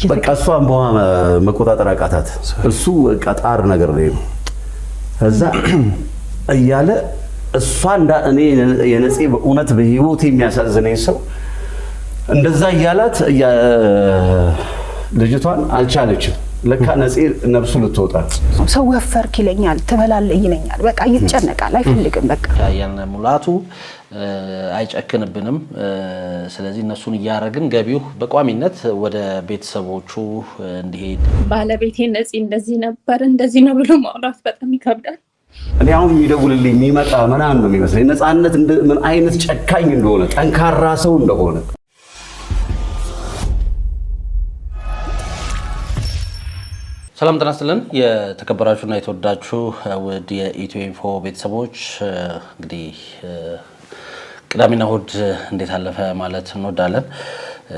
በቃ እሷን መቆጣጠር አቃታት። እሱ በቃ ጣር ነገር ነው እዛ እያለ እሷ እኔ የነፂ በእውነት በህይወት የሚያሳዝነኝ ሰው እንደዛ እያላት ልጅቷን አልቻለችም። ለካ ነፂ ነፍሱ ልትወጣ ሰው ወፈርክ ይለኛል፣ ትበላለህ ይለኛል። በቃ ይጨነቃል፣ አይፈልግም። በቃ ያየን ሙላቱ አይጨክንብንም። ስለዚህ እነሱን እያረግን ገቢው በቋሚነት ወደ ቤተሰቦቹ እንዲሄድ ባለቤቴ ነፂ እንደዚህ ነበር እንደዚህ ነው ብሎ ማውራት በጣም ይከብዳል። እኔ አሁን የሚደውልልኝ የሚመጣ ምናምን ነው የሚመስለኝ ነፃነት ምን አይነት ጨካኝ እንደሆነ ጠንካራ ሰው እንደሆነ። ሰላም ጤና ይስጥልን። የተከበራችሁና የተወዳችሁ ውድ የኢትዮ ኢንፎ ቤተሰቦች እንግዲህ ቅዳሜና እሁድ እንዴት አለፈ ማለት እንወዳለን።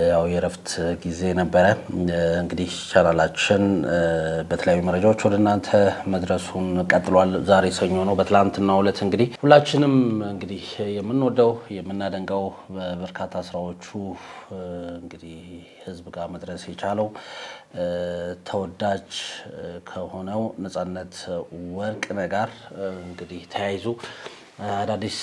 ያው የረፍት ጊዜ ነበረ። እንግዲህ ቻናላችን በተለያዩ መረጃዎች ወደ እናንተ መድረሱን ቀጥሏል። ዛሬ ሰኞ ነው። በትላንትናው ዕለት እንግዲህ ሁላችንም እንግዲህ የምንወደው የምናደንቀው በበርካታ ስራዎቹ እንግዲህ ህዝብ ጋር መድረስ የቻለው ተወዳጅ ከሆነው ነፃነት ወርቅነህ ጋር እንግዲህ ተያይዞ አዳዲስ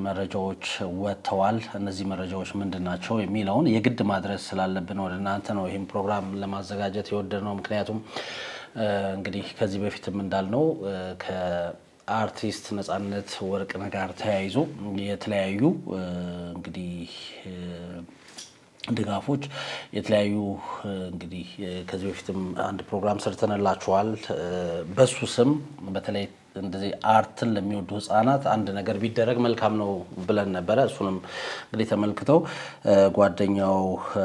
መረጃዎች ወጥተዋል። እነዚህ መረጃዎች ምንድናቸው የሚለውን የግድ ማድረስ ስላለብን ወደ እናንተ ነው ይህን ፕሮግራም ለማዘጋጀት የወደድነው። ምክንያቱም እንግዲህ ከዚህ በፊትም እንዳልነው ከአርቲስት ነፃነት ወርቅነህ ጋር ተያይዞ የተለያዩ እንግዲህ ድጋፎች የተለያዩ እንግዲህ ከዚህ በፊትም አንድ ፕሮግራም ሰርተንላችኋል። በሱ ስም በተለይ እንደዚህ አርትን ለሚወዱ ህፃናት አንድ ነገር ቢደረግ መልካም ነው ብለን ነበረ። እሱንም እንግዲህ ተመልክተው ጓደኛው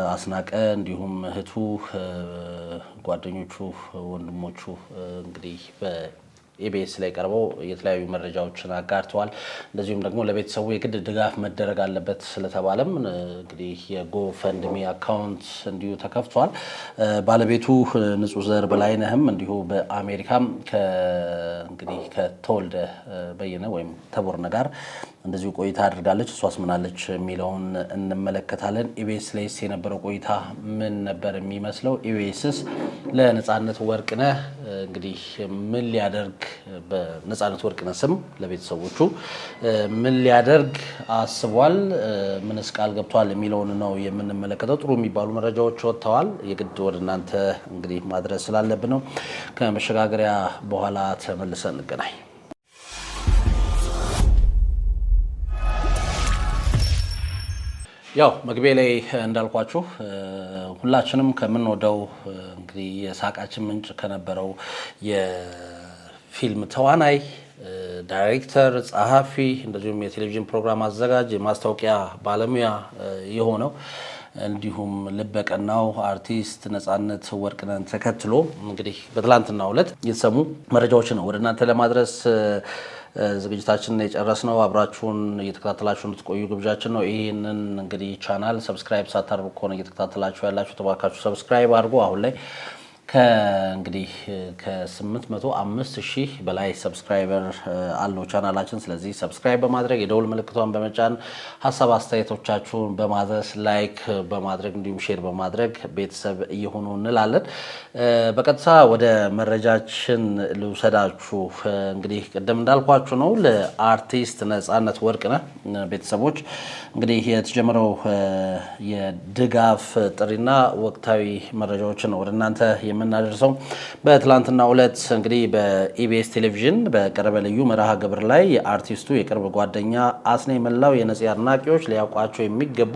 አስናቀ እንዲሁም እህቱ ጓደኞቹ ወንድሞቹ እንግዲህ ኢቢኤስ ላይ ቀርበው የተለያዩ መረጃዎችን አጋርተዋል። እንደዚሁም ደግሞ ለቤተሰቡ የግድ ድጋፍ መደረግ አለበት ስለተባለም እንግዲህ የጎፈንድሚ አካውንት እንዲሁ ተከፍቷል። ባለቤቱ ንጹህ ዘር በላይነህም እንዲሁ በአሜሪካም እንግዲህ ከተወልደ በየነ ወይም ተቦርነ ጋር እንደዚሁ ቆይታ አድርጋለች። እሷስ ምናለች የሚለውን እንመለከታለን። ኢቢኤስ ላይስ የነበረው ቆይታ ምን ነበር የሚመስለው? ኢቢኤስስ ለነፃነት ወርቅነህ እንግዲህ ምን ሊያደርግ በነፃነት ወርቅነህ ስም ለቤተሰቦቹ ምን ሊያደርግ አስቧል? ምንስ ቃል ገብቷል የሚለውን ነው የምንመለከተው። ጥሩ የሚባሉ መረጃዎች ወጥተዋል። የግድ ወደ እናንተ እንግዲህ ማድረስ ስላለብን ነው። ከመሸጋገሪያ በኋላ ተመልሰን እንገናኝ። ያው መግቢያ ላይ እንዳልኳችሁ ሁላችንም ከምንወደው እንግዲህ የሳቃችን ምንጭ ከነበረው የፊልም ተዋናይ፣ ዳይሬክተር፣ ጸሐፊ እንደዚሁም የቴሌቪዥን ፕሮግራም አዘጋጅ፣ የማስታወቂያ ባለሙያ የሆነው እንዲሁም ልበቀናው አርቲስት ነፃነት ወርቅነህን ተከትሎ እንግዲህ በትላንትናው ዕለት የተሰሙ መረጃዎችን ነው ወደ እናንተ ለማድረስ ዝግጅታችንን የጨረስነው። አብራችሁን እየተከታተላችሁ እንድትቆዩ ግብዣችን ነው። ይህንን እንግዲህ ቻናል ሰብስክራይብ ሳታደርጉ ከሆነ እየተከታተላችሁ ያላችሁ ተባካችሁ ሰብስክራይብ አድርጉ። አሁን ላይ እንግዲህ ከ805,000 በላይ ሰብስክራይበር አለው ቻናላችን። ስለዚህ ሰብስክራይብ በማድረግ የደውል ምልክቷን በመጫን ሀሳብ አስተያየቶቻችሁን በማድረስ ላይክ በማድረግ እንዲሁም ሼር በማድረግ ቤተሰብ እየሆኑ እንላለን። በቀጥታ ወደ መረጃችን ልውሰዳችሁ። እንግዲህ ቅድም እንዳልኳችሁ ነው ለአርቲስት ነፃነት ወርቅነህ ቤተሰቦች እንግዲህ የተጀመረው የድጋፍ ጥሪና ወቅታዊ መረጃዎችን ነው ወደ እናንተ የምናደርሰው። በትላንትናው ዕለት እንግዲህ በኢቢኤስ ቴሌቪዥን በቀረበ ልዩ መርሃ ግብር ላይ የአርቲስቱ የቅርብ ጓደኛ አስኔ መላው የነፂ አድናቂዎች ሊያውቋቸው የሚገቡ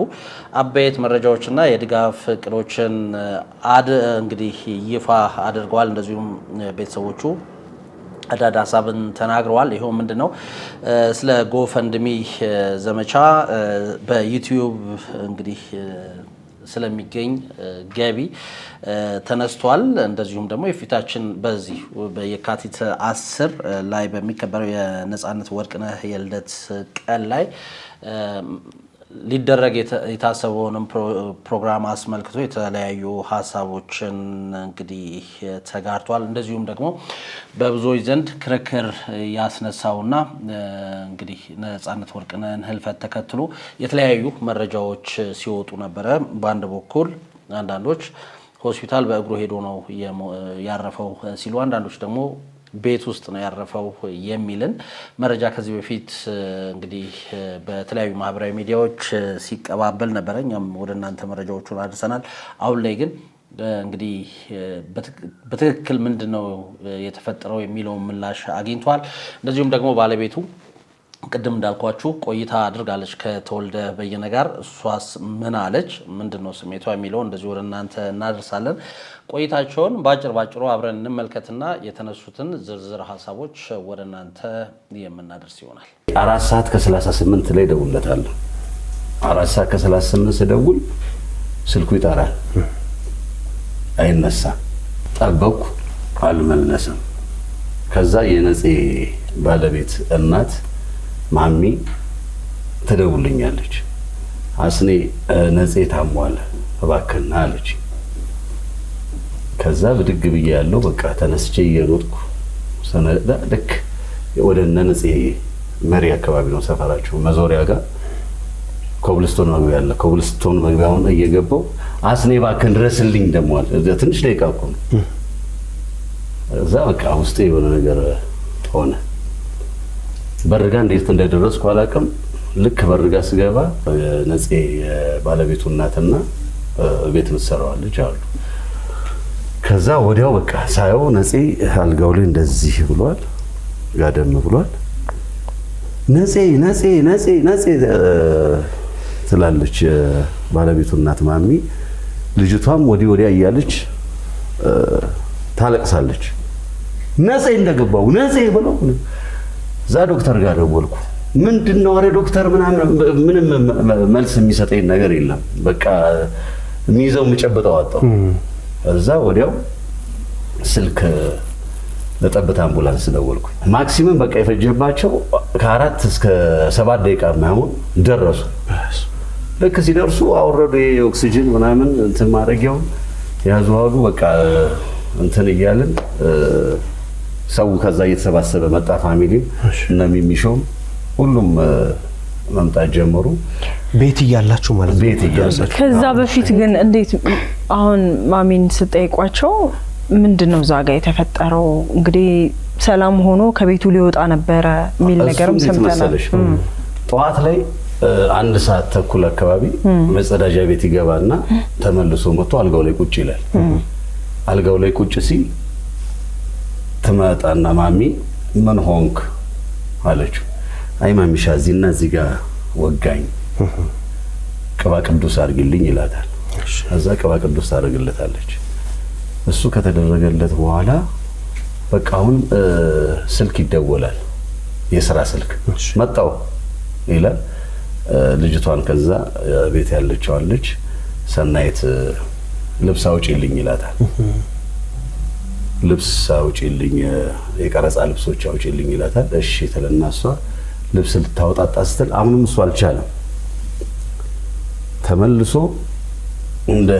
አበይት መረጃዎችና የድጋፍ እቅዶችን እንግዲህ ይፋ አድርገዋል። እንደዚሁም ቤተሰቦቹ አዳድ ሀሳብን ተናግረዋል። ይሄው ምንድነው? ስለ ጎፈንድሚ ዘመቻ በዩቲዩብ እንግዲህ ስለሚገኝ ገቢ ተነስቷል። እንደዚሁም ደግሞ የፊታችን በዚህ በየካቲት 10 ላይ በሚከበረው የነፃነት ወርቅነህ የልደት ቀን ላይ ሊደረግ የታሰበውንም ፕሮግራም አስመልክቶ የተለያዩ ሀሳቦችን እንግዲህ ተጋርቷል። እንደዚሁም ደግሞ በብዙዎች ዘንድ ክርክር ያስነሳውና እንግዲህ ነፃነት ወርቅነህን ህልፈት ተከትሎ የተለያዩ መረጃዎች ሲወጡ ነበረ። በአንድ በኩል አንዳንዶች ሆስፒታል በእግሩ ሄዶ ነው ያረፈው ሲሉ፣ አንዳንዶች ደግሞ ቤት ውስጥ ነው ያረፈው የሚልን መረጃ ከዚህ በፊት እንግዲህ በተለያዩ ማህበራዊ ሚዲያዎች ሲቀባበል ነበረ። እኛም ወደ እናንተ መረጃዎቹን አድርሰናል። አሁን ላይ ግን እንግዲህ በትክክል ምንድነው የተፈጠረው የሚለውን ምላሽ አግኝቷል። እንደዚሁም ደግሞ ባለቤቱ ቅድም እንዳልኳችሁ ቆይታ አድርጋለች ከተወልደ በየነ ጋር። እሷስ ምን አለች፣ ምንድነው ስሜቷ የሚለው እንደዚህ ወደ እናንተ እናደርሳለን። ቆይታቸውን ባጭሩ አብረን እንመልከትና የተነሱትን ዝርዝር ሀሳቦች ወደ እናንተ የምናደርስ ይሆናል። 4:38 ላይ ደውለታለሁ። 4:38 ስደውል ስልኩ ይጠራል፣ አይነሳም። ጠበቅኩ፣ አልመለሰም። ከዛ የነጽ ባለቤት እናት ማሚ ትደውልኛለች። አስኔ ነጽ ታሟል እባክህና አለች። ከዛ ብድግ ብዬ ያለው በቃ ተነስቼ እየሮጥኩ ሰነዳ ልክ ወደ ነጽ መሪ አካባቢ ነው ሰፈራቸው፣ መዞሪያ ጋር ኮብልስቶን መግቢያ ያለ ኮብልስቶን መግቢያውን እየገባው አስኔ እባክህን ድረስልኝ ደሟል። ትንሽ ደቂቃ እኮ ነው። እዛ በቃ ውስጤ የሆነ ነገር ሆነ። በርጋ እንዴት እንደደረስኩ አላውቅም። ልክ በርጋ ስገባ ነጽ ባለቤቱ እናትና ቤት ምትሰራዋለች አሉ። ከዛ ወዲያው በቃ ሳየው ነጽ አልጋው ላይ እንደዚህ ብሏል፣ ጋደም ብሏል። ነጽ ትላለች ባለቤቱ እናት ማሚ። ልጅቷም ወዲያ እያለች ታለቅሳለች። ነጽ እንደገባው ነጽ ብለው እዛ ዶክተር ጋር ደወልኩ። ምንድነው አረ ዶክተር ምንም መልስ የሚሰጠኝ ነገር የለም። በቃ የሚይዘው የምጨብጠው አጣው። እዛ ወዲያው ስልክ ለጠብታ አምቡላንስ ደወልኩ። ማክሲመም በቃ የፈጀባቸው ከ4 እስከ 7 ደቂቃ ማይሆን ደረሱ። ልክ ሲደርሱ አወረዱ የኦክሲጅን ምናምን እንትን ማድረጊያው ያዙዋሉ። በቃ እንትን እያልን ሰው ከዛ እየተሰባሰበ መጣ። ፋሚሊ እና ሚሚሾም ሁሉም መምጣት ጀመሩ። ቤት እያላችሁ ማለት ነው? ቤት እያላችሁ። ከዛ በፊት ግን እንዴት አሁን ማሚን ስጠይቋቸው ምንድነው ዛጋ የተፈጠረው? እንግዲህ ሰላም ሆኖ ከቤቱ ሊወጣ ነበረ የሚል ነገርም ሰምተናል። ጠዋት ላይ 1 ሰዓት ተኩል አካባቢ መጸዳጃ ቤት ይገባና ተመልሶ መጥቶ አልጋው ላይ ቁጭ ይላል። አልጋው ላይ ቁጭ ሲል ተመጣና ማሚ ምን ሆንክ አለችው። አይ ማሚሻ እዚህና እዚህ ጋር ወጋኝ፣ ቅባ ቅዱስ አድርግልኝ ይላታል። እዛ ቅባ ቅዱስ ታደርግለታለች። እሱ ከተደረገለት በኋላ በቃ አሁን ስልክ ይደወላል፣ የሥራ ስልክ መጣው ይላል። ልጅቷን ከዛ ቤት ያለችው አለች ሰናይት ልብስ አውጪልኝ ይላታል። ልብስ አውጪልኝ፣ የቀረጻ ልብሶች አውጪልኝ ይላታል። እሺ ትልና እሷ ልብስ ልታወጣጣ ስትል አሁንም እሱ አልቻለም። ተመልሶ እንደ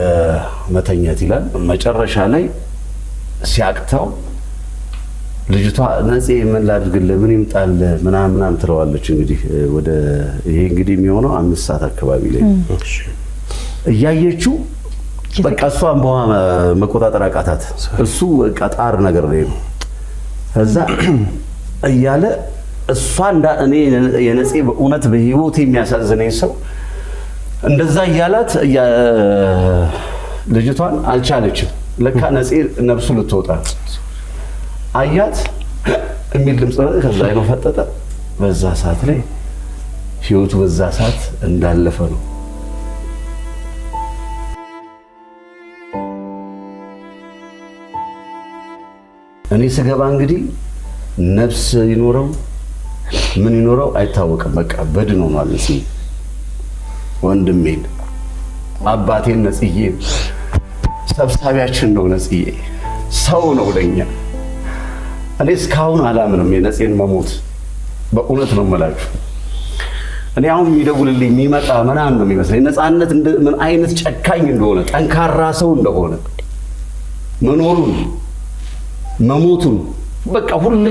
መተኛት ይላል። መጨረሻ ላይ ሲያቅተው ልጅቷ ነጽ ምን ላድርግልህ ምን ይምጣልህ ምናምን ትለዋለች። እንግዲህ ወደ ይሄ እንግዲህ የሚሆነው 5 ሰዓት አካባቢ ላይ እያየችው በቃ እሷን በኋላ መቆጣጠር አቃታት። እሱ በቃ ጣር ነገር ነው። ከዛ እያለ እሷ እኔ የነጽ በእውነት በህይወት የሚያሳዝነኝ ሰው እንደዛ እያላት ልጅቷን አልቻለችም። ለካ ነጽ ነፍሱ ልትወጣ አያት የሚል ድምጽ ነው። ከዛ አይኑ ፈጠጠ። በዛ ሰዓት ላይ ህይወቱ በዛ ሰዓት እንዳለፈ ነው። እኔ ስገባ እንግዲህ ነፍስ ይኖረው ምን ይኖረው አይታወቅም። በቃ በድኖ ማለት ነው። ወንድሜን አባቴን ነጽዬ ሰብሳቢያችን ነው። ነጽዬ ሰው ነው ለኛ። እኔ እስካሁን አላምንም የነጽን መሞት። በእውነት ነው የምላችሁ። እኔ አሁን የሚደውልልኝ የሚመጣ ምናምን ነው የሚመስለኝ ነፃነት ምን አይነት ጨካኝ እንደሆነ ጠንካራ ሰው እንደሆነ መኖሩን መሞቱን በቃ ሁሌ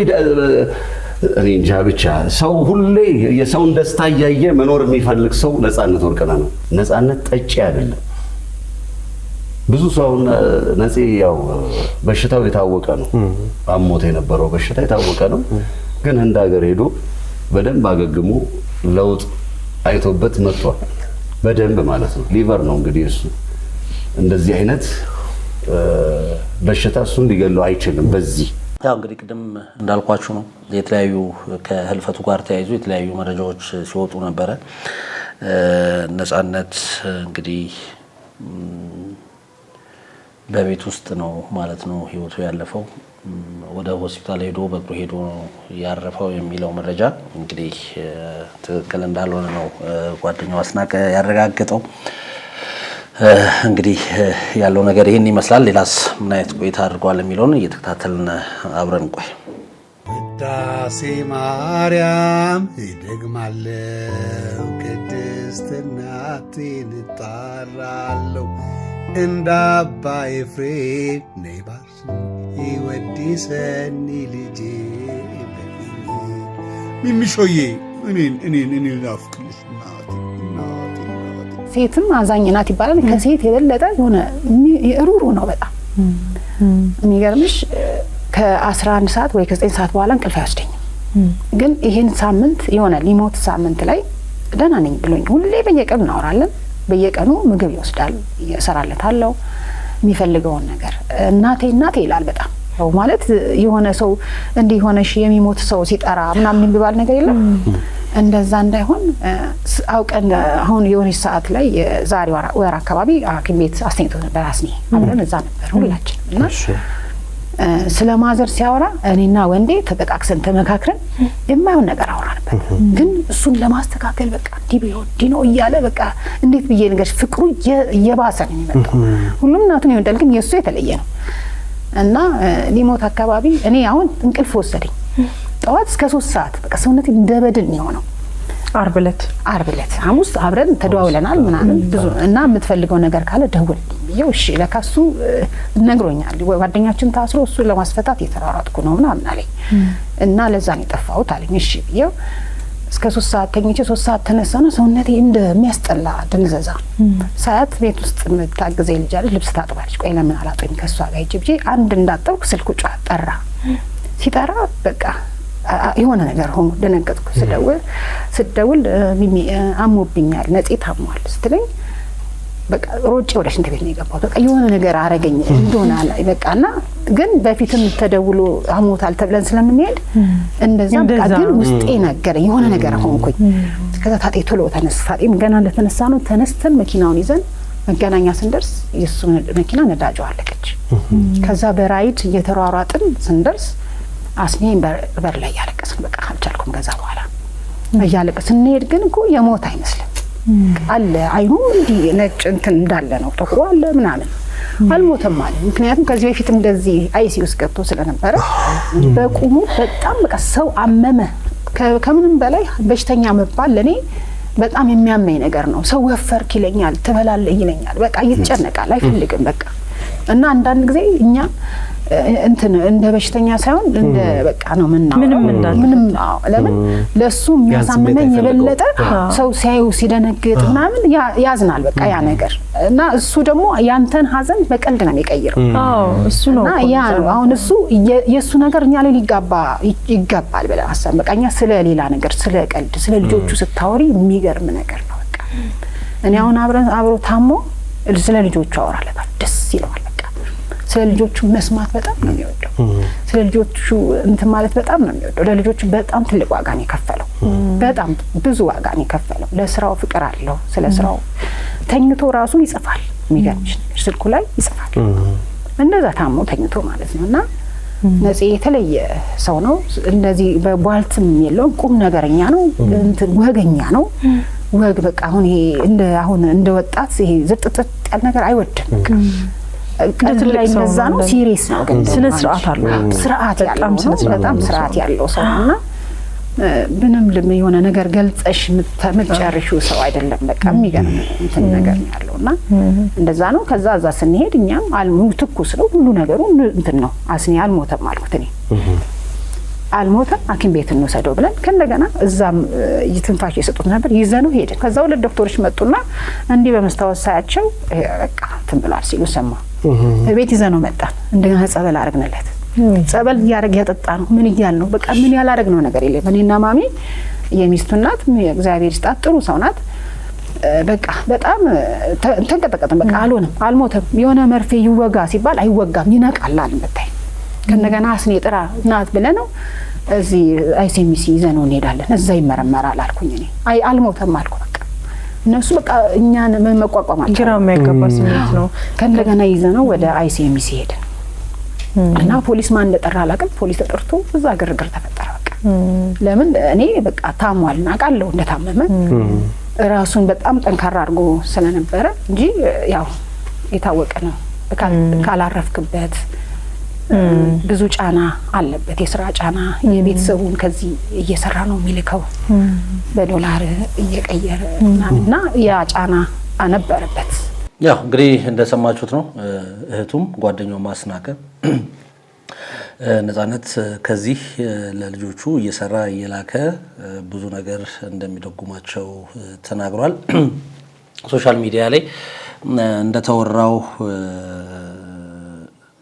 እኔ እንጃ ብቻ ሰው ሁሌ የሰውን ደስታ እያየ መኖር የሚፈልግ ሰው ነፃነት ወርቅነህ ነው። ነፃነት ጠጪ አይደለም። ብዙ ሰው ነፂ ያው በሽታው የታወቀ ነው። አሞት የነበረው በሽታ የታወቀ ነው። ግን ህንድ ሀገር ሄዶ በደንብ አገግሞ ለውጥ አይቶበት መጥቷል። በደንብ ማለት ነው። ሊቨር ነው እንግዲህ እሱ እንደዚህ አይነት በሽታ እሱን ሊገለው አይችልም። በዚህ ያው እንግዲህ ቅድም እንዳልኳችሁ ነው የተለያዩ ከህልፈቱ ጋር ተያይዞ የተለያዩ መረጃዎች ሲወጡ ነበረ። ነፃነት እንግዲህ በቤት ውስጥ ነው ማለት ነው ህይወቱ ያለፈው። ወደ ሆስፒታል ሄዶ በእግሩ ሄዶ ያረፈው የሚለው መረጃ እንግዲህ ትክክል እንዳልሆነ ነው ጓደኛው አስናቀ ያረጋገጠው። እንግዲህ ያለው ነገር ይሄን ይመስላል። ሌላስ ምን አይነት ቆይታ አድርጓል የሚለውን እየተከታተልን አብረን ቆይ። ውዳሴ ማርያም እደግማለሁ፣ ቅድስት እናቴን እጣራለሁ፣ እንደ አባ ኤፍሬም ነይ ባርስ ይወድሰኒ ልጄ ሚሚሾዬ እኔን ናፍቅልሽ ሴትም አዛኝ ናት ይባላል። ከሴት የበለጠ የሆነ ሩሩ ነው በጣም የሚገርምሽ። ከ11 ሰዓት ወይ ከ9 ሰዓት በኋላ እንቅልፍ አይወስደኝም። ግን ይሄን ሳምንት የሆነ ሊሞት ሳምንት ላይ ደህና ነኝ ብሎኝ ሁሌ በየቀኑ እናወራለን። በየቀኑ ምግብ ይወስዳል፣ እሰራለታለሁ የሚፈልገውን ነገር። እናቴ ይላል በጣም ነው ማለት የሆነ ሰው እንዲህ ሆነሽ የሚሞት ሰው ሲጠራ ምናምን የሚባል ነገር የለም። እንደዛ እንዳይሆን አውቀን አሁን የሆነ ሰዓት ላይ የዛሬ ወር አካባቢ ሐኪም ቤት አስተኝቶ ነበር። አስኒ አብረን እዛ ነበር ሁላችን እና ስለ ማዘር ሲያወራ እኔና ወንዴ ተጠቃቅሰን ተመካክረን የማይሆን ነገር አወራንበት። ግን እሱን ለማስተካከል በቃ እንዲህ ነው እያለ በቃ እንዴት ብዬ ነገር ፍቅሩ እየባሰ ነው የሚመጣው። ሁሉም እናቱን ይወዳል፣ ግን የእሱ የተለየ ነው እና ሊሞት አካባቢ እኔ አሁን እንቅልፍ ወሰደኝ። ጠዋት እስከ 3 ሰዓት በቃ ሰውነቴ እንደበድን ነው። ዓርብ ዕለት ሐሙስ አብረን ተደዋውለናል ምናምን ብዙ እና የምትፈልገው ነገር ካለ ደውል ብዬው እሺ ለካሱ ነግሮኛል። ጓደኛችን ታስሮ እሱ ለማስፈታት የተራራጥኩ ነው ምናምን አለኝ እና ለዛ ነው የጠፋሁት አለኝ። እሺ ብዬው እስከ 3 ሰዓት ተኝቼ 3 ሰዓት ተነሳና ሰውነቴ እንደሚያስጠላ ድንዘዛ ሰዓት ቤት ውስጥ የምታግዘኝ ልጅ አለች፣ ልብስ ታጥባለች። ቆይ ለምን አላጥብም ከሷ ጋር ሂጅ አንድ እንዳጠብኩ ስልኩ ጠራ። ሲጠራ በቃ የሆነ ነገር ሆኖ ደነገጥኩ። ስደውል ሚሚ አሞብኛል ነፂ ታሟል ስትለኝ በቃ ሮጬ ወደ ሽንት ቤት ነው የገባሁት። በቃ የሆነ ነገር አረገኝ እንደሆነ አላይ በቃና ግን በፊትም ተደውሎ አሞታል ተብለን ስለምንሄድ እንደዛ በቃ ግን ውስጤ ነገረኝ የሆነ ነገር ሆንኩኝ። ከዛ ታጤ ቶሎ ተነሳጤም ገና እንደተነሳ ነው ተነስተን መኪናውን ይዘን መገናኛ ስንደርስ የሱ መኪና ነዳጅ አለቀች። ከዛ በራይድ እየተሯሯጥን ስንደርስ አስኔን በር ላይ ያለቀስን በቃ አልቻልኩም። ከዛ በኋላ እያለቀስን እንሄድ ግን እኮ የሞት አይመስልም አለ አይኑ እንዲህ ነጭ እንትን እንዳለ ነው ጥቁሩ አለ ምናምን አልሞተም ማለት። ምክንያቱም ከዚህ በፊት እንደዚህ አይሲ ውስጥ ገብቶ ስለነበረ በቁሙ በጣም በቃ ሰው አመመ። ከምንም በላይ በሽተኛ መባል ለኔ በጣም የሚያመኝ ነገር ነው። ሰው ወፈርክ ይለኛል፣ ትበላለህ ይለኛል፣ በቃ ይጨነቃል፣ አይፈልግም በቃ እና አንዳንድ ጊዜ እኛ እንትን እንደ በሽተኛ ሳይሆን እንደ በቃ ነው ምንም ለምን ለሱ የሚያሳምነኝ የበለጠ ሰው ሲያዩ ሲደነግጥ ምናምን ያዝናል በቃ ያ ነገር እና እሱ ደግሞ ያንተን ሀዘን በቀልድ ነው የሚቀይረው። እሱ ነው ያ አሁን እሱ የሱ ነገር እኛ ላይ ይገባል ብለህ አሰብ በቃ እኛ ስለ ሌላ ነገር ስለ ቀልድ ስለ ልጆቹ ስታወሪ የሚገርም ነገር ነው በቃ እኔ አሁን አብሮ ታሞ ስለ ልጆቹ አወራለታል ደስ ይለዋል። ስለ ልጆቹ መስማት በጣም ነው የሚወደው። ስለ ልጆቹ እንትን ማለት በጣም ነው የሚወደው። ለልጆቹ በጣም ትልቅ ዋጋ ነው የከፈለው። በጣም ብዙ ዋጋ ነው የከፈለው። ለስራው ፍቅር አለው። ስለ ስራው ተኝቶ ራሱ ይጽፋል። የሚገርምሽ ነገር ስልኩ ላይ ይጽፋል። እንደዛ ታሞ ተኝቶ ማለት ነውና ነፂ የተለየ ሰው ነው። እንደዚህ በቧልትም የለውም። ቁም ነገረኛ ነው። እንትን ወገኛ ነው። ወግ በቃ አሁን እንደ ወጣት ይሄ ዝጥጥጥ ያለ ነገር አይወድም። ቀልድ ላይ እንደዛ ነው። ሲሪየስ ነው ግን ስነ ስርዓት አለው። ስርዓት ያለው በጣም ስርዓት ያለው ሰውና ምንም የሆነ ነገር ገልጸሽ የምትጨርሺው ሰው አይደለም። በቃ የሚገርም እንትን ነገር ነው ያለውና እንደዛ ነው። ከዛ ስንሄድ እኛም ትኩስ ነው ሁሉ ነገሩ እንትን ነው። አስኒ አልሞተም አልኩት እኔ አልሞተም ሐኪም ቤት እንወሰደው ብለን ከእንደገና እዛም ትንፋሽ የሰጡት ነበር ይዘነው ሄድን። ከዛ ሁለት ዶክተሮች መጡና እንዲህ በመስታወት ሳያቸው በቃ እንትን ብሏል ሲሉ ሰማ። ቤት ይዘነው መጣን። እንደገና ጸበል አረግንለት። ጸበል እያደረገ ያጠጣ ነው ምን እያል ነው በቃ ምን ያላረግነው ነገር የለም። እኔና ማሚ የሚስቱ እናት እግዚአብሔር ይስጣት ጥሩ ሰው ናት። በቃ በጣም ተንቀጠቀጥን። በቃ አልሆነም አልሞተም። የሆነ መርፌ ይወጋ ሲባል አይወጋም ይነቃል አልን። በታይ ከእንደገና አስኔ ጥራ ናት ብለነው እዚህ አይሲኤምሲ ይዘነው እንሄዳለን እዛ ይመረመራል አልኩኝ። እኔ አይ አልሞተም አልኩ። በቃ እነሱ በቃ እኛን መቋቋማቸው ግራ የሚያጋባ ስሜት ነው። ከእንደገና ይዘነው ወደ አይሲኤምሲ ሄድን እና ፖሊስ ማን እንደጠራ አላውቅም። ፖሊስ ተጠርቶ እዛ ግርግር ተፈጠረ። በቃ ለምን እኔ በቃ ታሟል አውቃለሁ እንደታመመ ራሱን በጣም ጠንካራ አድርጎ ስለነበረ እንጂ ያው የታወቀ ነው። ካላረፍክበት ብዙ ጫና አለበት፣ የስራ ጫና የቤተሰቡን ከዚህ እየሰራ ነው የሚልከው በዶላር እየቀየረ እና ያ ጫና ነበረበት። ያው እንግዲህ እንደሰማችሁት ነው። እህቱም ጓደኛው ማስናቀ ነፃነት ከዚህ ለልጆቹ እየሰራ እየላከ ብዙ ነገር እንደሚደጉማቸው ተናግሯል። ሶሻል ሚዲያ ላይ እንደተወራው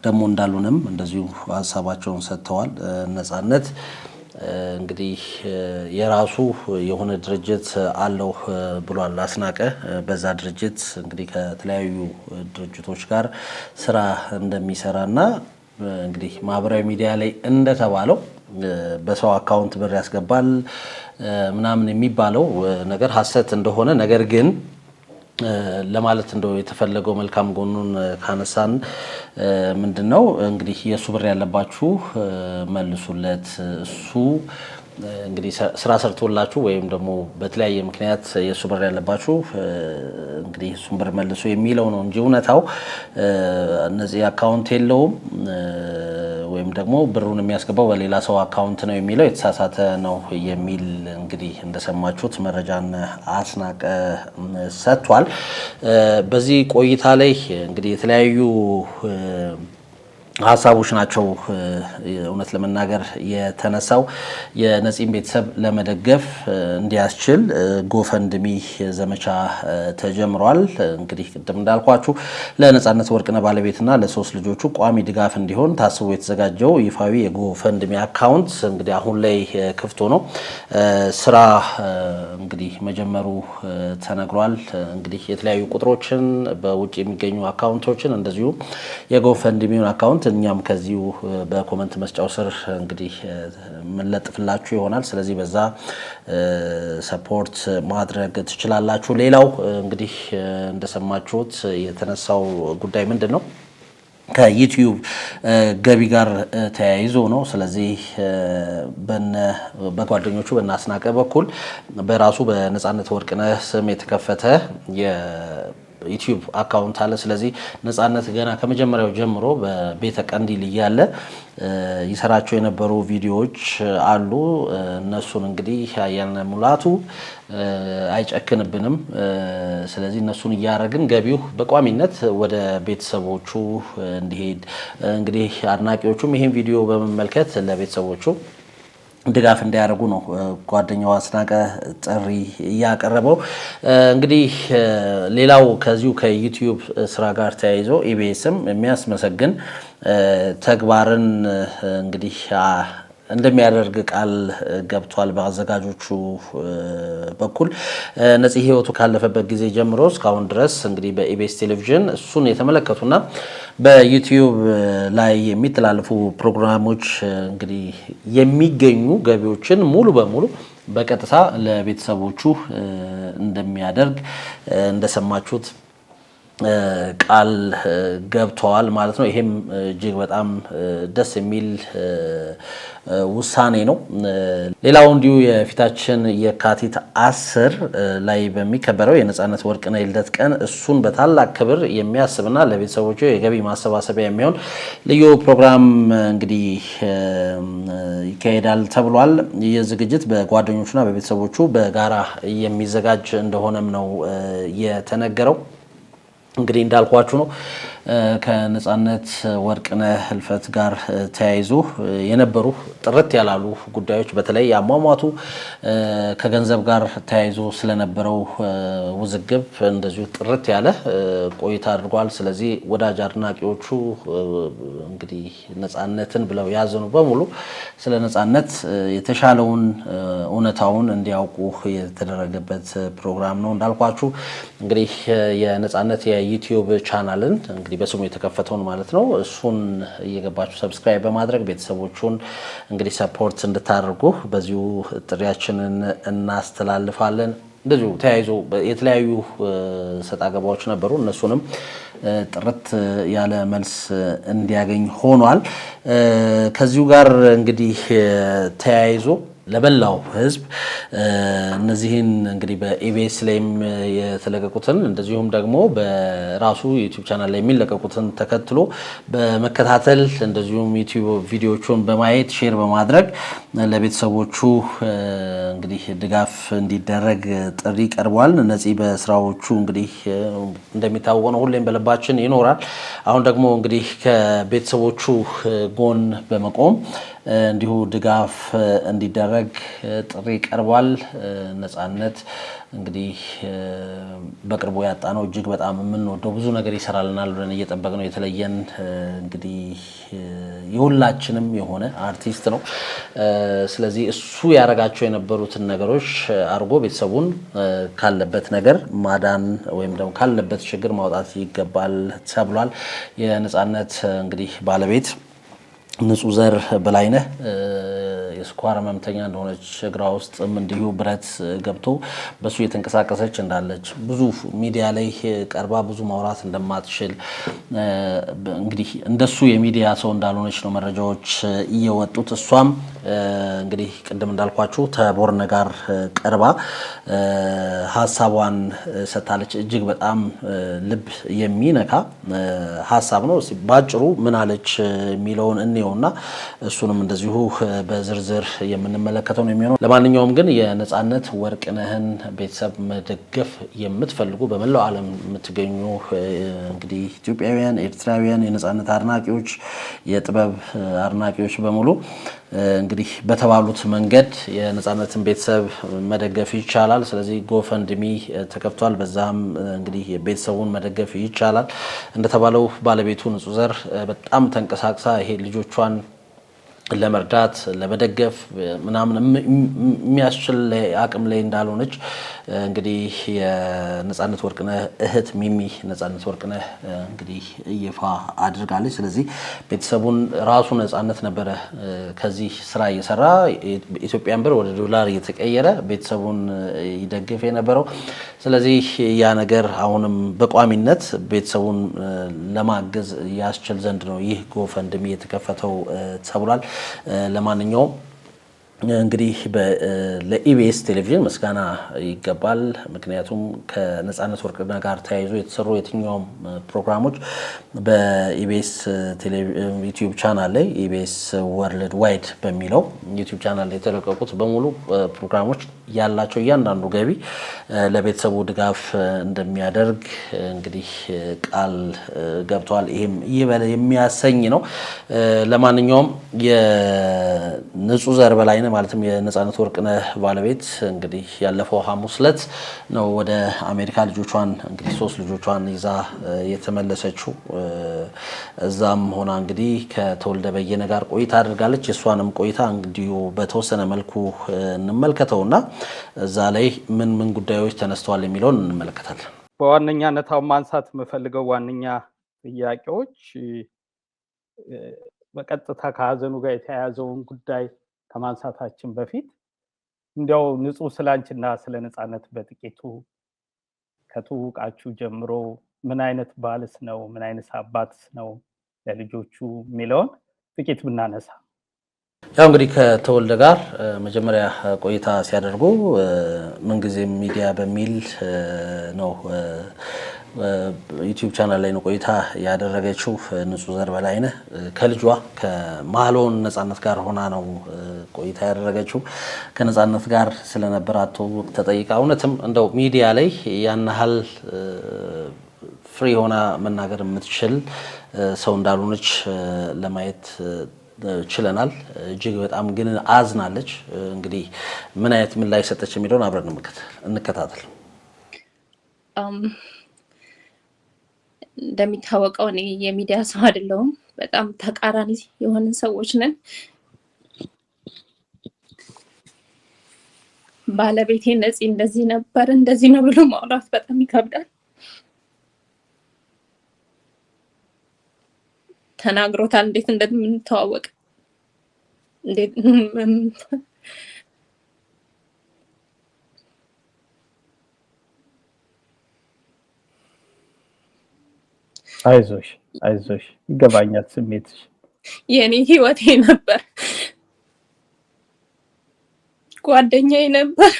ደግሞ እንዳሉንም እንደዚሁ ሀሳባቸውን ሰጥተዋል። ነፃነት እንግዲህ የራሱ የሆነ ድርጅት አለው ብሏል አስናቀ። በዛ ድርጅት እንግዲህ ከተለያዩ ድርጅቶች ጋር ስራ እንደሚሰራና እንግዲህ ማህበራዊ ሚዲያ ላይ እንደተባለው በሰው አካውንት ብር ያስገባል ምናምን የሚባለው ነገር ሐሰት እንደሆነ ነገር ግን ለማለት እንደው የተፈለገው መልካም ጎኑን ካነሳን ምንድነው እንግዲህ የሱ ብር ያለባችሁ መልሱለት። እሱ እንግዲህ ስራ ሰርቶላችሁ ወይም ደግሞ በተለያየ ምክንያት የሱ ብር ያለባችሁ እንግዲህ እሱን ብር መልሱ የሚለው ነው እንጂ እውነታው እነዚህ አካውንት የለውም ወይም ደግሞ ብሩን የሚያስገባው በሌላ ሰው አካውንት ነው የሚለው የተሳሳተ ነው የሚል እንግዲህ እንደሰማችሁት መረጃን አስናቀ ሰጥቷል። በዚህ ቆይታ ላይ እንግዲህ የተለያዩ ሀሳቦች ናቸው እውነት ለመናገር የተነሳው። የነፂን ቤተሰብ ለመደገፍ እንዲያስችል ጎፈንድሚ ዘመቻ ተጀምሯል። እንግዲህ ቅድም እንዳልኳችሁ ለነፃነት ወርቅነህ ባለቤትና ለሶስት ልጆቹ ቋሚ ድጋፍ እንዲሆን ታስቦ የተዘጋጀው ይፋዊ የጎፈንድሚ አካውንት እንግዲህ አሁን ላይ ክፍት ሆኖ ስራ እንግዲህ መጀመሩ ተነግሯል። እንግዲህ የተለያዩ ቁጥሮችን በውጭ የሚገኙ አካውንቶችን እንደዚሁ የጎፈንድሚውን አካውንት እኛም ከዚሁ በኮመንት መስጫው ስር እንግዲህ ምንለጥፍላችሁ ይሆናል። ስለዚህ በዛ ሰፖርት ማድረግ ትችላላችሁ። ሌላው እንግዲህ እንደሰማችሁት የተነሳው ጉዳይ ምንድን ነው? ከዩቲዩብ ገቢ ጋር ተያይዞ ነው። ስለዚህ በጓደኞቹ በአስናቀ በኩል በራሱ በነፃነት ወርቅነህ ስም የተከፈተ ዩቲዩብ አካውንት አለ። ስለዚህ ነፃነት ገና ከመጀመሪያው ጀምሮ በቤተ ቀንዲል እያለ ይሰራቸው የነበሩ ቪዲዮዎች አሉ። እነሱን እንግዲህ አያልነ ሙላቱ አይጨክንብንም። ስለዚህ እነሱን እያደረግን ገቢው በቋሚነት ወደ ቤተሰቦቹ እንዲሄድ እንግዲህ አድናቂዎቹም ይሄን ቪዲዮ በመመልከት ለቤተሰቦቹ ድጋፍ እንዲያደርጉ ነው ጓደኛው አስናቀ ጥሪ እያቀረበው። እንግዲህ ሌላው ከዚሁ ከዩቲዩብ ስራ ጋር ተያይዞ ኢቢኤስም የሚያስመሰግን ተግባርን እንግዲህ እንደሚያደርግ ቃል ገብቷል በአዘጋጆቹ በኩል። ነፂ ህይወቱ ካለፈበት ጊዜ ጀምሮ እስካሁን ድረስ እንግዲህ በኢቢኤስ ቴሌቪዥን እሱን የተመለከቱና በዩቲዩብ ላይ የሚተላለፉ ፕሮግራሞች እንግዲህ የሚገኙ ገቢዎችን ሙሉ በሙሉ በቀጥታ ለቤተሰቦቹ እንደሚያደርግ እንደሰማችሁት ቃል ገብተዋል ማለት ነው። ይሄም እጅግ በጣም ደስ የሚል ውሳኔ ነው። ሌላው እንዲሁ የፊታችን የካቲት 10 ላይ በሚከበረው የነፃነት ወርቅነህ የልደት ቀን እሱን በታላቅ ክብር የሚያስብና ለቤተሰቦቹ የገቢ ማሰባሰቢያ የሚሆን ልዩ ፕሮግራም እንግዲህ ይካሄዳል ተብሏል። ይህ ዝግጅት በጓደኞቹና በቤተሰቦቹ በጋራ የሚዘጋጅ እንደሆነም ነው የተነገረው። እንግዲህ እንዳልኳችሁ ነው ከነጻነት ወርቅነህ ህልፈት ጋር ተያይዞ የነበሩ ጥርት ያላሉ ጉዳዮች በተለይ ያሟሟቱ ከገንዘብ ጋር ተያይዞ ስለነበረው ውዝግብ እንደዚሁ ጥርት ያለ ቆይታ አድርጓል። ስለዚህ ወዳጅ አድናቂዎቹ እንግዲህ ነጻነትን ብለው ያዘኑ በሙሉ ስለ ነጻነት የተሻለውን እውነታውን እንዲያውቁ የተደረገበት ፕሮግራም ነው። እንዳልኳችሁ እንግዲህ የነጻነት የዩቲዩብ ቻናልን እንግዲህ በስሙ የተከፈተውን ማለት ነው እሱን እየገባችሁ ሰብስክራይብ በማድረግ ቤተሰቦቹን እንግዲህ ሰፖርት እንድታደርጉ በዚሁ ጥሪያችንን እናስተላልፋለን። እንደዚሁ ተያይዞ የተለያዩ ሰጣ ገባዎች ነበሩ። እነሱንም ጥርት ያለ መልስ እንዲያገኝ ሆኗል። ከዚሁ ጋር እንግዲህ ተያይዞ ለበላው ህዝብ እነዚህን እንግዲህ በኢቢኤስ ላይም የተለቀቁትን እንደዚሁም ደግሞ በራሱ ዩቲዩብ ቻናል ላይ የሚለቀቁትን ተከትሎ በመከታተል እንደዚሁም ዩቲዩብ ቪዲዮቹን በማየት ሼር በማድረግ ለቤተሰቦቹ እንግዲህ ድጋፍ እንዲደረግ ጥሪ ቀርቧል። እነዚህ በስራዎቹ እንግዲህ እንደሚታወቀው ነው ሁሌም በልባችን ይኖራል። አሁን ደግሞ እንግዲህ ከቤተሰቦቹ ጎን በመቆም እንዲሁ ድጋፍ እንዲደረግ ጥሪ ቀርቧል። ነጻነት እንግዲህ በቅርቡ ያጣነው እጅግ በጣም የምንወደው ብዙ ነገር ይሰራልናል ብለን እየጠበቅነው የተለየን እንግዲህ የሁላችንም የሆነ አርቲስት ነው። ስለዚህ እሱ ያረጋቸው የነበሩትን ነገሮች አድርጎ ቤተሰቡን ካለበት ነገር ማዳን ወይም ደግሞ ካለበት ችግር ማውጣት ይገባል ተብሏል። የነጻነት እንግዲህ ባለቤት ንጹህ ዘር በላይነህ የስኳር ህመምተኛ እንደሆነች እግሯ ውስጥም እንዲሁ ብረት ገብቶ በሱ የተንቀሳቀሰች እንዳለች ብዙ ሚዲያ ላይ ቀርባ ብዙ ማውራት እንደማትችል እንግዲህ እንደሱ የሚዲያ ሰው እንዳልሆነች ነው መረጃዎች እየወጡት። እሷም እንግዲህ ቅድም እንዳልኳችሁ ተቦርነ ጋር ቀርባ ሀሳቧን ሰጥታለች። እጅግ በጣም ልብ የሚነካ ሀሳብ ነው። ባጭሩ ምን አለች የሚለውን እንየውና እሱንም እንደዚሁ በዝርዝር የምንመለከተው ነው የሚሆነው። ለማንኛውም ግን የነጻነት ወርቅነህን ቤተሰብ መደገፍ የምትፈልጉ በመላው ዓለም የምትገኙ እንግዲህ ኢትዮጵያውያን፣ ኤርትራውያን የነጻነት አድናቂዎች፣ የጥበብ አድናቂዎች በሙሉ እንግዲህ በተባሉት መንገድ የነጻነትን ቤተሰብ መደገፍ ይቻላል። ስለዚህ ጎፈንድሚ ተከፍቷል። በዛም እንግዲህ ቤተሰቡን መደገፍ ይቻላል። እንደተባለው ባለቤቱ ንጹህ ዘር በጣም ተንቀሳቅሳ ይሄ ልጆቿን ለመርዳት ለመደገፍ ምናምን የሚያስችል አቅም ላይ እንዳልሆነች እንግዲህ የነጻነት ወርቅነህ እህት ሚሚ ነጻነት ወርቅነህ እንግዲህ ይፋ አድርጋለች። ስለዚህ ቤተሰቡን ራሱ ነጻነት ነበረ ከዚህ ስራ እየሰራ ኢትዮጵያን ብር ወደ ዶላር እየተቀየረ ቤተሰቡን ይደግፍ የነበረው። ስለዚህ ያ ነገር አሁንም በቋሚነት ቤተሰቡን ለማገዝ ያስችል ዘንድ ነው ይህ ጎፈንድሚ የተከፈተው ተብሏል። ለማንኛውም እንግዲህ ለኢቢኤስ ቴሌቪዥን ምስጋና ይገባል። ምክንያቱም ከነጻነት ወርቅነህ ጋር ተያይዞ የተሰሩ የትኛውም ፕሮግራሞች በኢቢኤስ ዩቲዩብ ቻናል ላይ ኢቢኤስ ወርልድ ዋይድ በሚለው ዩቲዩብ ቻናል ላይ የተለቀቁት በሙሉ ፕሮግራሞች ያላቸው እያንዳንዱ ገቢ ለቤተሰቡ ድጋፍ እንደሚያደርግ እንግዲህ ቃል ገብተዋል። ይህም ይበል የሚያሰኝ ነው። ለማንኛውም የንጹህ ዘር በላይነህ ማለትም የነጻነት ወርቅነህ ባለቤት እንግዲህ ያለፈው ሐሙስ ዕለት ነው ወደ አሜሪካ ልጆቿን እንግዲህ 3 ልጆቿን ይዛ የተመለሰችው። እዛም ሆና እንግዲህ ከተወልደ በየነ ጋር ቆይታ አድርጋለች። የሷንም ቆይታ እንግዲህ በተወሰነ መልኩ እንመልከተውና እዛ ላይ ምን ጉዳዮች ተነስተዋል የሚለውን እንመለከታለን። በዋነኛነት ማንሳት የምፈልገው ዋነኛ ጥያቄዎች በቀጥታ ከሀዘኑ ጋር የተያያዘውን ጉዳይ ከማንሳታችን በፊት እንዲያው ንጹህ ስላንችና ስለ ነጻነት በጥቂቱ ከትውውቃችሁ ጀምሮ ምን አይነት ባልስ ነው፣ ምን አይነት አባትስ ነው ለልጆቹ የሚለውን ጥቂት ብናነሳ። ያው እንግዲህ ከተወልደ ጋር መጀመሪያ ቆይታ ሲያደርጉ ምንጊዜም ሚዲያ በሚል ነው ዩቲዩብ ቻናል ላይ ነው ቆይታ ያደረገችው። ንጹህ ዘር በላይነህ ከልጇ ከማህሎን ነጻነት ጋር ሆና ነው ቆይታ ያደረገችው። ከነጻነት ጋር ስለነበራት ተጠይቃ እውነትም እንደው ሚዲያ ላይ ያን ያህል ፍሪ ሆና መናገር የምትችል ሰው እንዳልሆነች ለማየት ችለናል። እጅግ በጣም ግን አዝናለች። እንግዲህ ምን አይነት ምን ላይ ሰጠች የሚለውን አብረን እንከታተል። እንደሚታወቀው እኔ የሚዲያ ሰው አይደለሁም። በጣም ተቃራኒ የሆንን ሰዎች ነን። ባለቤቴ ነፂ እንደዚህ ነበር እንደዚህ ነው ብሎ ማውራት በጣም ይከብዳል። ተናግሮታል እንዴት እንደምንተዋወቅ እንዴት አይዞሽ ይገባኛል ስሜትሽ። የኔ ህይወቴ ነበር፣ ጓደኛዬ ነበር።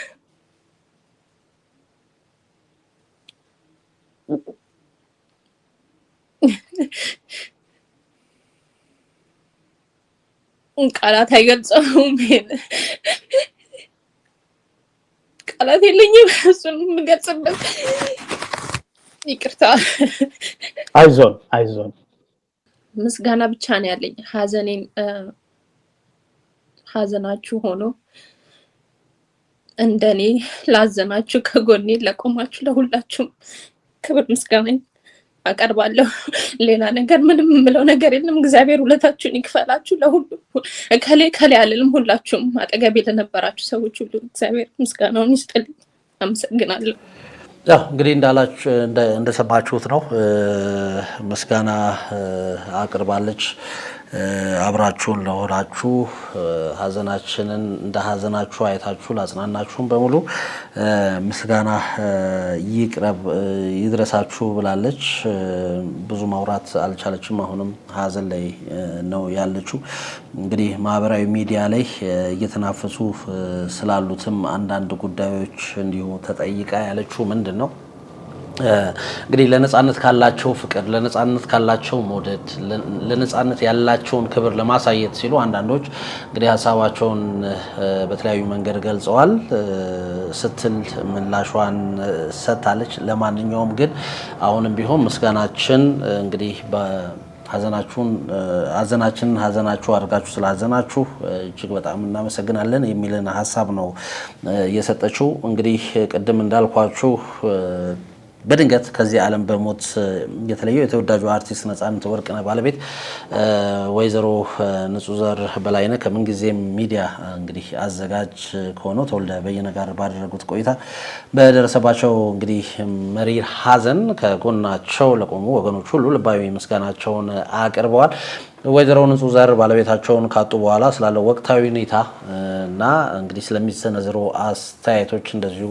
ቃላት አይገልጸውም። ቃላት የለኝም እሱን የምገልጽበት። ይቅርታ። አይዞን ምስጋና ብቻ ነው ያለኝ። ሀዘናችሁ ሆኖ እንደኔ ላዘናችሁ ከጎኔ ለቆማችሁ ለሁላችሁም ክብር ምስጋና አቀርባለሁ። ሌላ ነገር ምንም የምለው ነገር የለም። እግዚአብሔር ውለታችሁን ይክፈላችሁ። ለሁሉ ከሌ አልልም። ሁላችሁም አጠገቤ ለነበራችሁ ሰዎች ሁሉ እግዚአብሔር ምስጋናውን ይስጥልኝ። አመሰግናለሁ። ያው እንግዲህ እንዳላችሁ እንደሰማችሁት ነው። ምስጋና አቅርባለች። አብራችሁን ለሆናችሁ ሀዘናችንን እንደ ሀዘናችሁ አይታችሁ ላጽናናችሁን በሙሉ ምስጋና ይድረሳችሁ ብላለች። ብዙ ማውራት አልቻለችም። አሁንም ሀዘን ላይ ነው ያለችው። እንግዲህ ማህበራዊ ሚዲያ ላይ እየተናፈሱ ስላሉትም አንዳንድ ጉዳዮች እንዲሁ ተጠይቃ ያለችው ምንድን ነው እንግዲህ ለነጻነት ካላቸው ፍቅር፣ ለነጻነት ካላቸው መውደድ፣ ለነጻነት ያላቸውን ክብር ለማሳየት ሲሉ አንዳንዶች እንግዲህ ሀሳባቸውን በተለያዩ መንገድ ገልጸዋል ስትል ምላሿን ሰጥታለች። ለማንኛውም ግን አሁንም ቢሆን ምስጋናችን እንግዲህ ሀዘናችሁ አድርጋችሁ ስላዘናችሁ እጅግ በጣም እናመሰግናለን የሚልን ሀሳብ ነው የሰጠችው። እንግዲህ ቅድም እንዳልኳችሁ በድንገት ከዚህ ዓለም በሞት የተለየው የተወዳጁ አርቲስት ነጻነት ወርቅነህ ባለቤት ወይዘሮ ንጹዘር በላይነህ ከምንጊዜም ሚዲያ እንግዲህ አዘጋጅ ከሆነው ተወልደ በየነ ጋር ባደረጉት ቆይታ በደረሰባቸው እንግዲህ መሪር ሀዘን ከጎናቸው ለቆሙ ወገኖች ሁሉ ልባዊ ምስጋናቸውን አቅርበዋል። ወይዘሮ ንጹዘር ባለቤታቸውን ካጡ በኋላ ስላለው ወቅታዊ ሁኔታ እና እንግዲህ ስለሚሰነዝሩ አስተያየቶች እንደዚሁ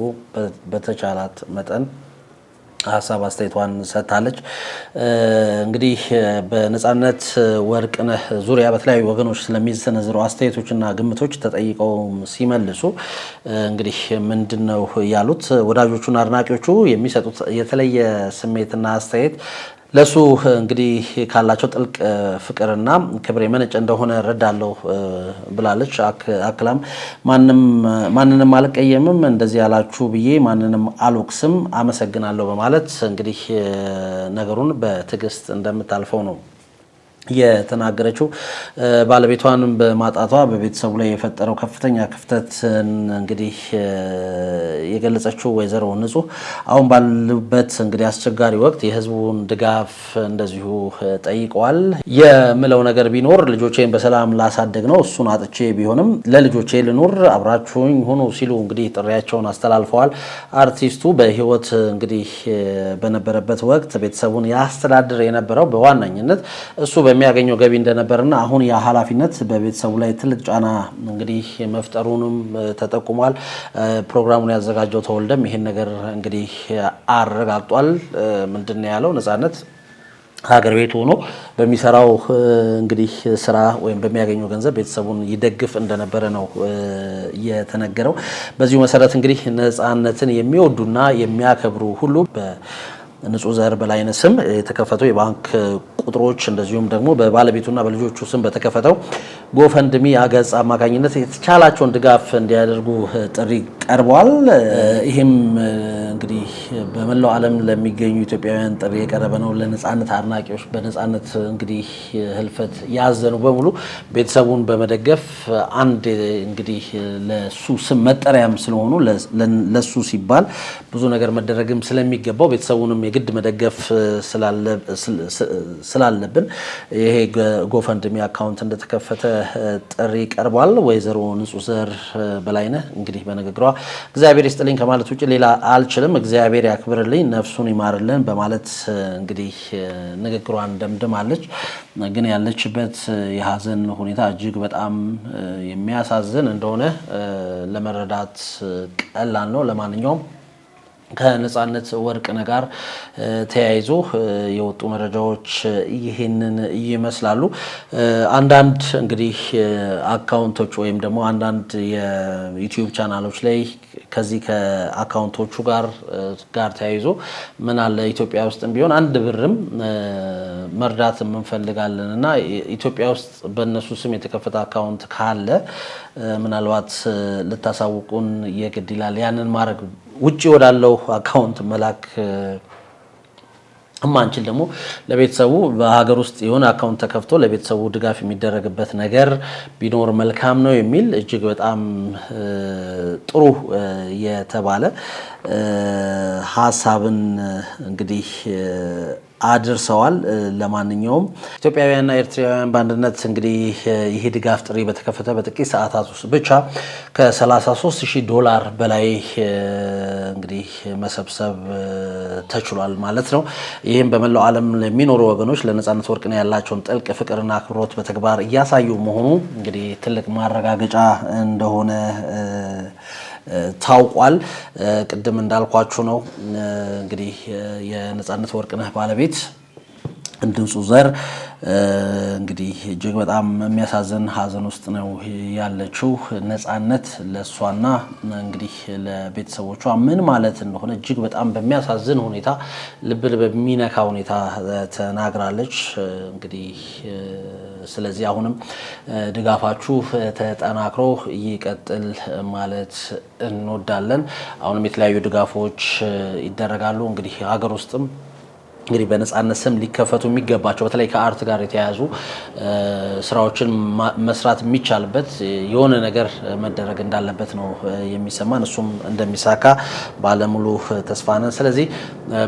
በተቻላት መጠን ሀሳብ አስተያየቷን ሰጥታለች። እንግዲህ በነጻነት ወርቅነህ ዙሪያ በተለያዩ ወገኖች ስለሚሰነዝሩ አስተያየቶችና ግምቶች ተጠይቀው ሲመልሱ እንግዲህ ምንድነው ያሉት? ወዳጆቹና አድናቂዎቹ የሚሰጡት የተለየ ስሜትና አስተያየት ለሱ እንግዲህ ካላቸው ጥልቅ ፍቅርና ክብር የመነጨ እንደሆነ እረዳለሁ ብላለች። አክላም ማንንም አልቀየምም፣ እንደዚህ ያላችሁ ብዬ ማንንም አልወቅስም፣ አመሰግናለሁ በማለት እንግዲህ ነገሩን በትዕግስት እንደምታልፈው ነው የተናገረችው። ባለቤቷን በማጣቷ በቤተሰቡ ላይ የፈጠረው ከፍተኛ ክፍተት እንግዲህ የገለጸችው ወይዘሮ ንጹህ አሁን ባሉበት እንግዲህ አስቸጋሪ ወቅት የሕዝቡን ድጋፍ እንደዚሁ ጠይቀዋል። የምለው ነገር ቢኖር ልጆቼን በሰላም ላሳደግ ነው። እሱን አጥቼ ቢሆንም ለልጆቼ ልኑር፣ አብራችሁኝ ሁኑ ሲሉ እንግዲህ ጥሪያቸውን አስተላልፈዋል። አርቲስቱ በህይወት እንግዲህ በነበረበት ወቅት ቤተሰቡን ያስተዳድር የነበረው በዋነኝነት እሱ የሚያገኘው ገቢ እንደነበርና አሁን ያ ኃላፊነት በቤተሰቡ ላይ ትልቅ ጫና እንግዲህ መፍጠሩንም ተጠቁሟል። ፕሮግራሙን ያዘጋጀው ተወልደም ይሄን ነገር እንግዲህ አረጋግጧል። ምንድነው ያለው? ነጻነት ሀገር ቤት ሆኖ በሚሰራው እንግዲህ ስራ ወይም በሚያገኘው ገንዘብ ቤተሰቡን ይደግፍ እንደነበረ ነው የተነገረው። በዚሁ መሰረት እንግዲህ ነጻነትን የሚወዱና የሚያከብሩ ሁሉ ንጹዘር በላይነህ ስም የተከፈተው የባንክ ቁጥሮች እንደዚሁም ደግሞ በባለቤቱና በልጆቹ ስም በተከፈተው ጎፈንድሚ አገጽ አማካኝነት የተቻላቸውን ድጋፍ እንዲያደርጉ ጥሪ ቀርቧል። ይህም እንግዲህ በመላው ዓለም ለሚገኙ ኢትዮጵያውያን ጥሪ የቀረበ ነው። ለነጻነት አድናቂዎች በነጻነት እንግዲህ ህልፈት ያዘኑ በሙሉ ቤተሰቡን በመደገፍ አንድ እንግዲህ ለሱ ስም መጠሪያም ስለሆኑ ለሱ ሲባል ብዙ ነገር መደረግም ስለሚገባው ቤተሰቡንም የግድ መደገፍ ስላለብን ይሄ ጎፈንድሚ አካውንት እንደተከፈተ ጥሪ ቀርቧል። ወይዘሮ ንጹህ ዘር በላይነህ እንግዲህ በንግግሯ እግዚአብሔር ይስጥልኝ ከማለት ውጭ ሌላ አልችልም፣ እግዚአብሔር ያክብርልኝ፣ ነፍሱን ይማርልን በማለት እንግዲህ ንግግሯን ደምድማለች። ግን ያለችበት የሀዘን ሁኔታ እጅግ በጣም የሚያሳዝን እንደሆነ ለመረዳት ቀላል ነው። ለማንኛውም ከነጻነት ወርቅነህ ጋር ተያይዞ የወጡ መረጃዎች ይህንን ይመስላሉ። አንዳንድ እንግዲህ አካውንቶች ወይም ደግሞ አንዳንድ የዩቲዩብ ቻናሎች ላይ ከዚህ ከአካውንቶቹ ጋር ተያይዞ ምን አለ ኢትዮጵያ ውስጥም ቢሆን አንድ ብርም መርዳት እንፈልጋለን እና ኢትዮጵያ ውስጥ በእነሱ ስም የተከፈተ አካውንት ካለ ምናልባት ልታሳውቁን የግድ ይላል። ያንን ማድረግ ውጪ ወዳለው አካውንት መላክ እማንችል ደግሞ ለቤተሰቡ በሀገር ውስጥ የሆነ አካውንት ተከፍቶ ለቤተሰቡ ድጋፍ የሚደረግበት ነገር ቢኖር መልካም ነው የሚል እጅግ በጣም ጥሩ የተባለ ሀሳብን እንግዲህ አድርሰዋል። ለማንኛውም ኢትዮጵያውያንና ኤርትራውያን በአንድነት እንግዲህ ይሄ ድጋፍ ጥሪ በተከፈተ በጥቂት ሰዓታት ውስጥ ብቻ ከ$33,000 በላይ እንግዲህ መሰብሰብ ተችሏል ማለት ነው። ይህም በመላው ዓለም ለሚኖሩ ወገኖች ለነጻነት ወርቅነህ ያላቸውን ጥልቅ ፍቅርና አክብሮት በተግባር እያሳዩ መሆኑ እንግዲህ ትልቅ ማረጋገጫ እንደሆነ ታውቋል። ቅድም እንዳልኳችሁ ነው እንግዲህ የነጻነት ወርቅነህ ባለቤት ንጹህ ዘር እንግዲህ እጅግ በጣም የሚያሳዝን ሀዘን ውስጥ ነው ያለችው። ነጻነት ለሷና እንግዲህ ለቤተሰቦቿ ምን ማለት እንደሆነ እጅግ በጣም በሚያሳዝን ሁኔታ ልብ በሚነካ ሁኔታ ተናግራለች። እንግዲህ ስለዚህ አሁንም ድጋፋችሁ ተጠናክሮ ይቀጥል ማለት እንወዳለን። አሁንም የተለያዩ ድጋፎች ይደረጋሉ። እንግዲህ ሀገር ውስጥም እንግዲህ በነጻነት ስም ሊከፈቱ የሚገባቸው በተለይ ከአርት ጋር የተያያዙ ስራዎችን መስራት የሚቻልበት የሆነ ነገር መደረግ እንዳለበት ነው የሚሰማን። እሱም እንደሚሳካ ባለሙሉ ተስፋ ነን። ስለዚህ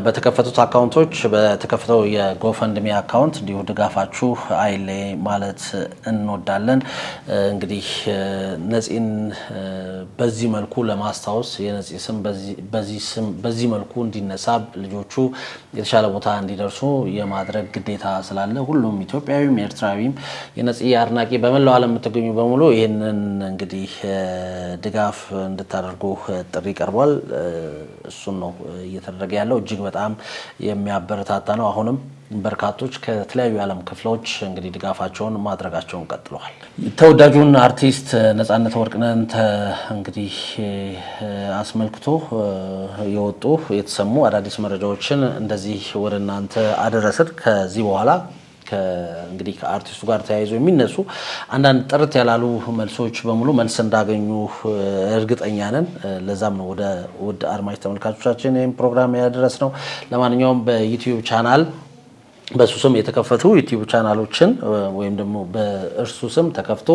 በተከፈቱት አካውንቶች በተከፈተው የጎፈንድሚ አካውንት እንዲሁ ድጋፋችሁ አይለይ ማለት እንወዳለን። እንግዲህ ነፂን በዚህ መልኩ ለማስታወስ የነፂ ስም በዚህ መልኩ እንዲነሳ ልጆቹ የተሻለ ቦታ እንዲደርሱ የማድረግ ግዴታ ስላለ ሁሉም ኢትዮጵያዊም ኤርትራዊም የነፂ አድናቂ በመላው ዓለም የምትገኙ በሙሉ ይህንን እንግዲህ ድጋፍ እንድታደርጉ ጥሪ ቀርቧል። እሱን ነው እየተደረገ ያለው። እጅግ በጣም የሚያበረታታ ነው። አሁንም በርካቶች ከተለያዩ የዓለም ክፍሎች እንግዲህ ድጋፋቸውን ማድረጋቸውን ቀጥለዋል። ተወዳጁን አርቲስት ነጻነት ወርቅነህን እንግዲህ አስመልክቶ የወጡ የተሰሙ አዳዲስ መረጃዎችን እንደዚህ ወደ እናንተ አደረስን። ከዚህ በኋላ እንግዲህ ከአርቲስቱ ጋር ተያይዞ የሚነሱ አንዳንድ ጥርት ያላሉ መልሶች በሙሉ መልስ እንዳገኙ እርግጠኛ ነን። ለዛም ነው ወደ ውድ አድማጭ ተመልካቾቻችን ይህን ፕሮግራም ያደረስ ነው። ለማንኛውም በዩቲዩብ ቻናል በእሱ ስም የተከፈቱ ዩቲዩብ ቻናሎችን ወይም ደግሞ በእርሱ ስም ተከፍቶ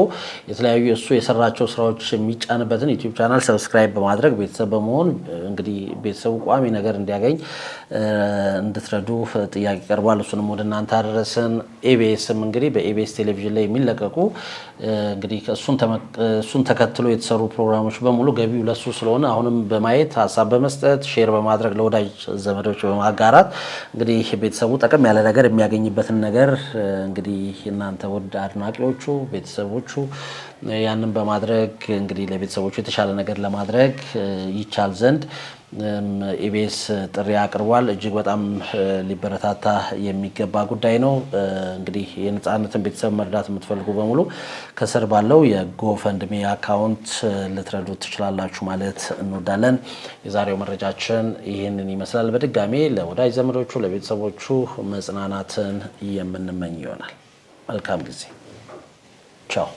የተለያዩ እሱ የሰራቸው ስራዎች የሚጫንበትን ዩቲዩብ ቻናል ሰብስክራይብ በማድረግ ቤተሰብ በመሆን እንግዲህ ቤተሰቡ ቋሚ ነገር እንዲያገኝ እንድትረዱ ጥያቄ ቀርቧል። እሱንም ወደ እናንተ አደረስን። ኤቢኤስም እንግዲህ በኤቢኤስ ቴሌቪዥን ላይ የሚለቀቁ እንግዲህ እሱን ተከትሎ የተሰሩ ፕሮግራሞች በሙሉ ገቢው ለሱ ስለሆነ አሁንም በማየት ሀሳብ በመስጠት ሼር በማድረግ ለወዳጅ ዘመዶች በማጋራት እንግዲህ ቤተሰቡ ጠቀም ያለ ነገር የሚያገኝበትን ነገር እንግዲህ እናንተ ውድ አድናቂዎቹ ቤተሰቦቹ ያንን በማድረግ እንግዲህ ለቤተሰቦቹ የተሻለ ነገር ለማድረግ ይቻል ዘንድ ኢቢኤስ ጥሪ አቅርቧል። እጅግ በጣም ሊበረታታ የሚገባ ጉዳይ ነው። እንግዲህ የነጻነትን ቤተሰብ መርዳት የምትፈልጉ በሙሉ ከስር ባለው የጎፈንድሚ አካውንት ልትረዱ ትችላላችሁ ማለት እንወዳለን። የዛሬው መረጃችን ይህንን ይመስላል። በድጋሜ ለወዳጅ ዘመዶቹ ለቤተሰቦቹ መጽናናትን የምንመኝ ይሆናል። መልካም ጊዜ። ቻው።